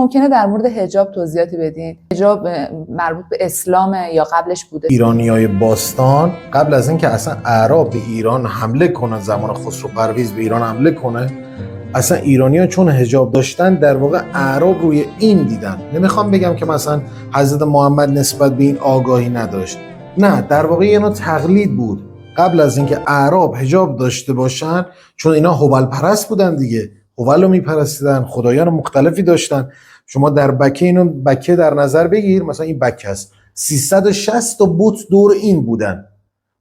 ممکنه در مورد حجاب توضیحاتی بدین؟ حجاب مربوط به اسلامه یا قبلش بوده؟ ایرانیای باستان قبل از اینکه اصلا اعراب به ایران حمله کنن، زمان خسرو پرویز به ایران حمله کنه، اصلا ایرانی‌ها چون حجاب داشتن در واقع اعراب روی این دیدن. نمیخوام بگم که مثلا حضرت محمد نسبت به این آگاهی نداشت، نه، در واقع یه نوع تقلید بود. قبل از اینکه اعراب حجاب داشته باشن، چون اینا هبل پرست بودن دیگه، هبل رو میپرستیدن، خدایان مختلفی داشتن. شما در بکه اینو بکه در نظر بگیر، مثلا این بکه است 360 تا بت دور این بودن.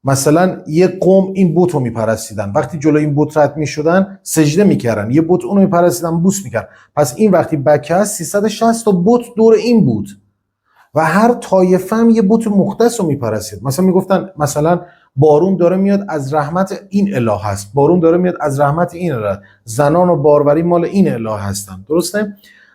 مثلا یه قوم این بت رو میپرستیدن، وقتی جلوی این بت رد میشدن سجده میکردن، یه بت اونو میپرستیدن بوس میکرد. پس این وقتی بکه است 360 تا بت دور این بود و هر طایفه هم یه بت مختص رو میپرستید. مثلا میگفتن مثلا بارون داره میاد از رحمت این اله هست، بارون داره میاد از رحمت این اله، زنان و باروری مال این اله هستن. درسته؟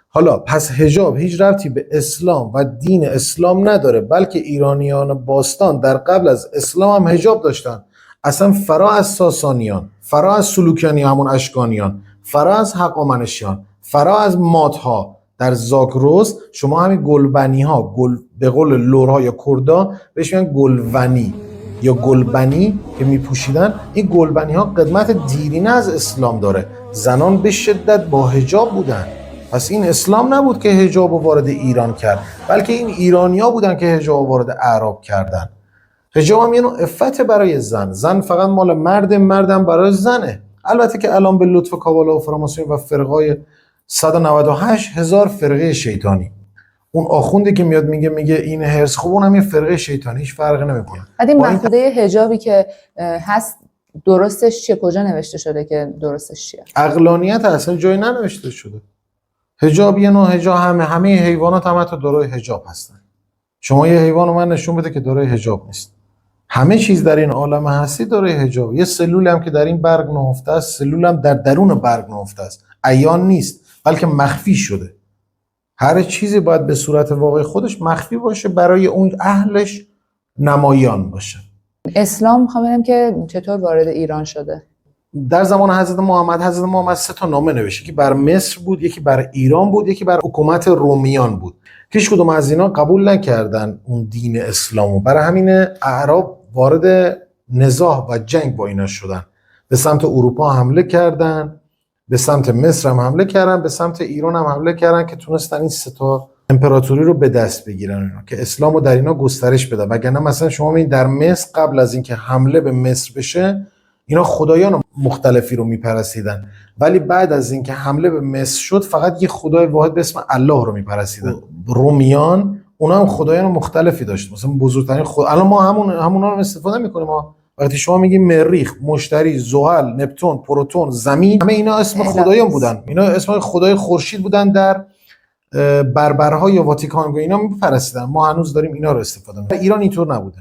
حالا پس حجاب هیچ ربطی به اسلام و دین اسلام نداره، بلکه ایرانیان باستان در قبل از اسلام هم حجاب داشتن. اصلا فرا از ساسانیان، فرا از سلوکیانی همون اشکانیان، فرا از هخامنشیان، فرا از مادها در زاگرس، شما همین گلبنی ها، به قول لورها یا کردا بهش میگن گلونی یا گلبنی که میپوشیدن، این گلبنی ها قدمت دیرینه از اسلام داره. زنان به شدت با حجاب بودن. پس این اسلام نبود که حجاب وارد ایران کرد، بلکه این ایرانیا بودن که حجاب وارد اعراب کردن. حجاب هم یه نوع عفت برای زن فقط مال مردم برای زنه. البته که الان به لطف کابالا و فراماسونی و فرقای 198,000 فرقه شیطانی، اون آخوندی که میاد میگه این هرس خوب، اونم یه فرقه شیطانی، هیچ فرقی نمیکنه. بعد این مفهوم حجابی که هست درستش چیه؟ کجا نوشته شده که درستش چیه؟ عقلانیت اصلا جایی ننوشته شده. حجاب یه نوع حجاب، همه حیوانات هم حتی دارای حجاب هستن. شما یه حیوان رو من نشون بده که دارای حجاب نیست. همه چیز در این عالم هستی دارای حجاب. یه سلول هم که در این برگ نهفته است، سلول هم در درون برگ نهفته است، عیان نیست بلکه مخفی شده. هر چیزی باید به صورت واقعی خودش مخفی باشه برای اون اهلش نمایان باشه. اسلام میخوام ببینم که چطور وارد ایران شده. در زمان حضرت محمد 3 تا نامه نوشت، یکی بر مصر بود، یکی بر ایران بود، یکی بر حکومت رومیان بود. هیچ کدوم از اینا قبول نکردن اون دین اسلامو. برای همین اعراب وارد نزاع و جنگ با اینا شدن. به سمت اروپا حمله کردن، به سمت مصر هم حمله کردن، به سمت ایران هم حمله کردن که تونستن این 3 تا امپراتوری رو به دست بگیرن اینا، که اسلامو در اینا گسترش بده. وگرنه مثلا شما ببینید در مصر قبل از اینکه حمله به مصر بشه اینا خدایان مختلفی رو میپرستیدن، ولی بعد از اینکه حمله به مصر شد فقط یه خدای واحد به اسم الله رو میپرستیدن. رومیان اونا هم خدایان مختلفی داشت. مثلا بزرگترین الان ما همونا رو استفاده میکنیم. ما وقتی شما میگیم مریخ، مشتری، زحل، نپتون، پروتون، زمین، همه اینا اسم خدایان بودن. اینا اسم خدای خورشید بودن. در بربرها یا واتیکان اینا میپرستیدن. ما هنوز داریم اینا رو استفاده میکنیم. ایران اینطور نبوده.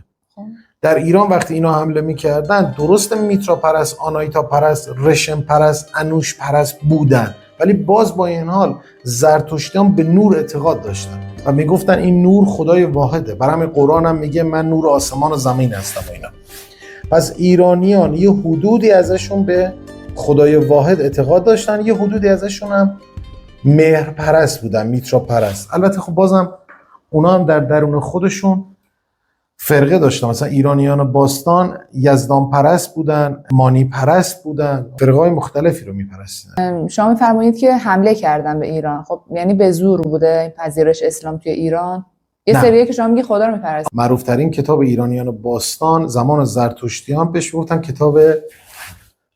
در ایران وقتی اینا حمله میکردن، درست میترا پرست، آنایتا پرست، رشم پرست، انوش پرست بودن، ولی باز با این حال زرتشتیان به نور اعتقاد داشتن و میگفتن این نور خدای واحده. برای همین قرآن هم میگه من نور آسمان و زمین هستم اینا. پس ایرانیان یه حدودی ازشون به خدای واحد اعتقاد داشتن، یه حدودی ازشون هم مهر پرست بودن، میترا پرست. البته خب بازم اونا هم در درون خودشون فرقه داشتن. مثلا ایرانیان باستان یزدان پرست بودن، مانی پرست بودن، فرقه‌های مختلفی رو میپرستیدن. شما میفرمایید که حمله کردن به ایران، خب یعنی به زور بوده پذیرش اسلام توی ایران؟ یه سریه که شما میگی خدا رو میپرستن. معروف ترین کتاب ایرانیان باستان زمان زرتشتیان بهش گفتن کتاب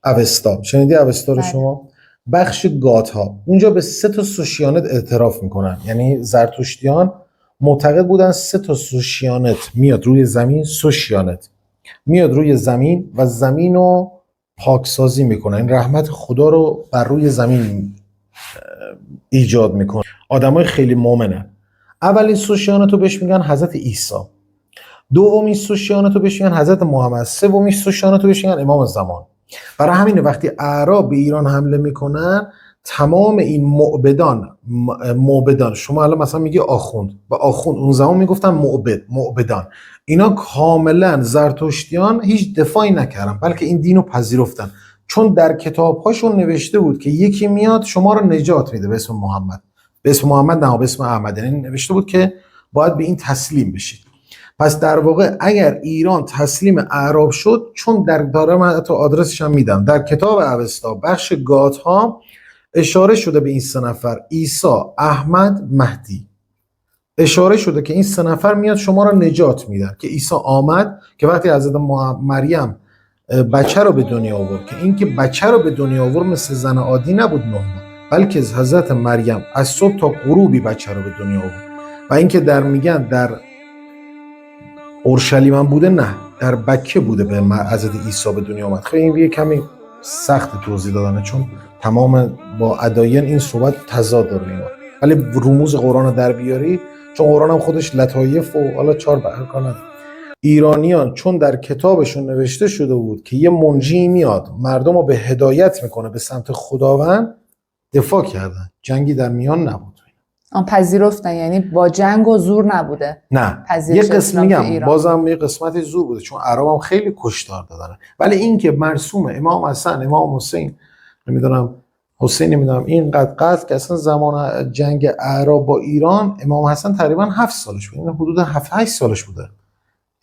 اوستا. شنیدی اوستا رو شما؟ بخش گاتها. اونجا به 3 تا سوشیانت اعتراف میکنن. یعنی زرتشتیان معتقد بودن 3 تا سوشیانت میاد روی زمین، سوشیانت میاد روی زمین و زمین رو پاکسازی میکنه. این رحمت خدا رو بر روی زمین ایجاد میکنه. آدمای خیلی مؤمنن. اولین سوشیانت رو بهش میگن حضرت عیسی، دومین سوشیانت رو بهش میگن حضرت محمد، سومین سوشیانت رو بهش میگن امام زمان. برای همین وقتی اعراب به ایران حمله میکنن، تمام این معبدان شما الان مثلا میگی آخوند، با آخوند اون زمان میگفتن معبدان، اینا کاملا زرتشتیان هیچ دفاعی نکردن، بلکه این دینو پذیرفتن، چون در کتابهاشون نوشته بود که یکی میاد شما رو نجات میده به اسم محمد، به اسم محمد نه به اسم احمد، یعنی نوشته بود که باید به این تسلیم بشید. پس در واقع اگر ایران تسلیم اعراب شد، چون دارم حتی آدرسش هم میدم در کتاب اوستا بخش گاتها اشاره شده به این سه نفر، عیسی، احمد، مهدی، اشاره شده که این سه نفر میاد شما را نجات میدن. که عیسی آمد که وقتی حضرت مریم بچه رو به دنیا آورد، که این که بچه رو به دنیا آورد مثل زن عادی نبود 9 ماه، بلکه حضرت مریم از صبح تا غروبی بچه رو به دنیا آورد. و اینکه در میگن در اورشلیم هم بوده، نه در بکه بوده به حضرت عیسی به دنیا آمد. خیلی یه کمی سخت توضیح دادنه چون تمام با ادیان این صحبت تضاد داره اینا، ولی رموز قرآن رو در بیاری، چون قرآن هم خودش لطایف و حالا 4 برکا نداره. ایرانیان چون در کتابشون نوشته شده بود که یه منجی میاد مردم رو به هدایت میکنه به سمت خداوند، دفاع کردن، جنگی در میان نبود. آن پذیرفتن، یعنی با جنگ و زور نبوده. نه یه قسم میگم بازم یه قسمت زور بوده، چون عرب هم خیلی کشتار دادن، ولی این که مرسوم امام حسن، امام حسین، نمیدونم حسین، نمیدونم اینقدر قتل که اصلا زمان جنگ اعراب با ایران امام حسن تقریبا 7 سالش بود، یعنی حدود 7-8 سالش بوده،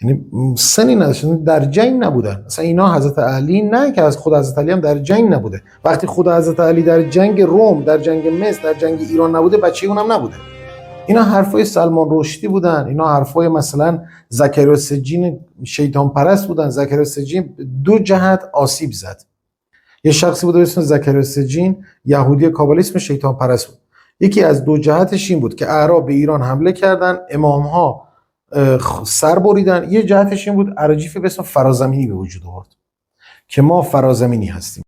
یعنی سنی نداشتن، در جنگ نبودن. مثلا اینا حضرت علی نه که از خود حضرت علی هم در جنگ نبوده، وقتی خود حضرت علی در جنگ روم، در جنگ مصر، در جنگ ایران نبوده، بچه اونم نبوده. اینا حرفای سلمان رشدی بودن، اینا حرفای مثلا زکریا سجین شیطان پرست بودن. زکریا سجین 2 جهت آسیب زد. یه شخصی بود به اسم زکریا سجین، یهودی کابالیسم، شیطان پرست بود. یکی از 2 جهتش این بود که اعراب به ایران حمله کردن، امامها سر بریدن. یه جهتش این بود اراجیفی به اسم فرازمینی به وجود آورد که ما فرازمینی هستیم.